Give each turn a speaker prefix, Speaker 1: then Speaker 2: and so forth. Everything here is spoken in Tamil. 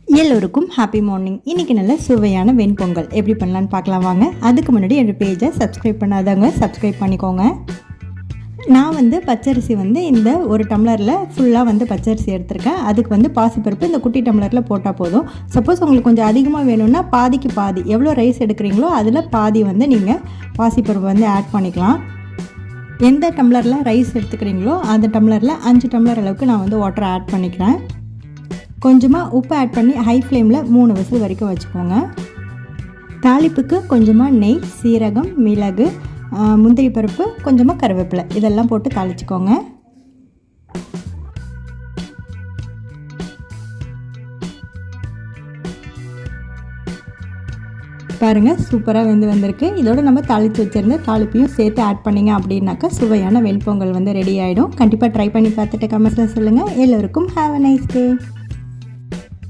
Speaker 1: எல்லோருக்கும் ஹாப்பி மார்னிங். இன்றைக்கி நல்ல சுவையான வெண்பொங்கல் எப்படி பண்ணலான்னு பார்க்கலாம் வாங்க. அதுக்கு முன்னாடி என்னோடய பேஜை சப்ஸ்கிரைப் பண்ணாதவங்க சப்ஸ்கிரைப் பண்ணிக்கோங்க. நான் பச்சரிசி இந்த ஒரு டம்ளரில் ஃபுல்லாக பச்சரிசி எடுத்திருக்கேன். அதுக்கு பாசிப்பருப்பு இந்த குட்டி டம்ளரில் போட்டால் போதும். சப்போஸ் உங்களுக்கு கொஞ்சம் அதிகமாக வேணும்னா பாதிக்கு பாதி எவ்வளோ ரைஸ் எடுக்கிறீங்களோ அதில் பாதி நீங்கள் பாசிப்பருப்பு ஆட் பண்ணிக்கலாம். எந்த டம்ளரில் ரைஸ் எடுத்துக்கிறீங்களோ அந்த டம்ளரில் 5 டம்ளர் அளவுக்கு நான் வாட்டர் ஆட் பண்ணிக்கிறேன். கொஞ்சமாக உப்பு ஆட் பண்ணி ஹை ஃப்ளேமில் 3 விசில் வரைக்கும் வச்சுக்கோங்க. தாளிப்புக்கு கொஞ்சமாக நெய், சீரகம், மிளகு, முந்திரி பருப்பு, கொஞ்சமாக கருவேப்பிலை இதெல்லாம் போட்டு தாளிச்சுக்கோங்க. பாருங்கள், சூப்பராக வந்திருக்கு. இதோட நம்ம தாளித்து வச்சுருந்த தாளிப்பையும் சேர்த்து ஆட் பண்ணிங்க அப்படின்னாக்கா சுவையான வெண்பொங்கல் ரெடி ஆகிடும். கண்டிப்பாக ட்ரை பண்ணி பார்த்துட்டு கமெண்ட்ஸில் சொல்லுங்கள். எல்லோருக்கும் ஹேவ் அ நைஸ் டே.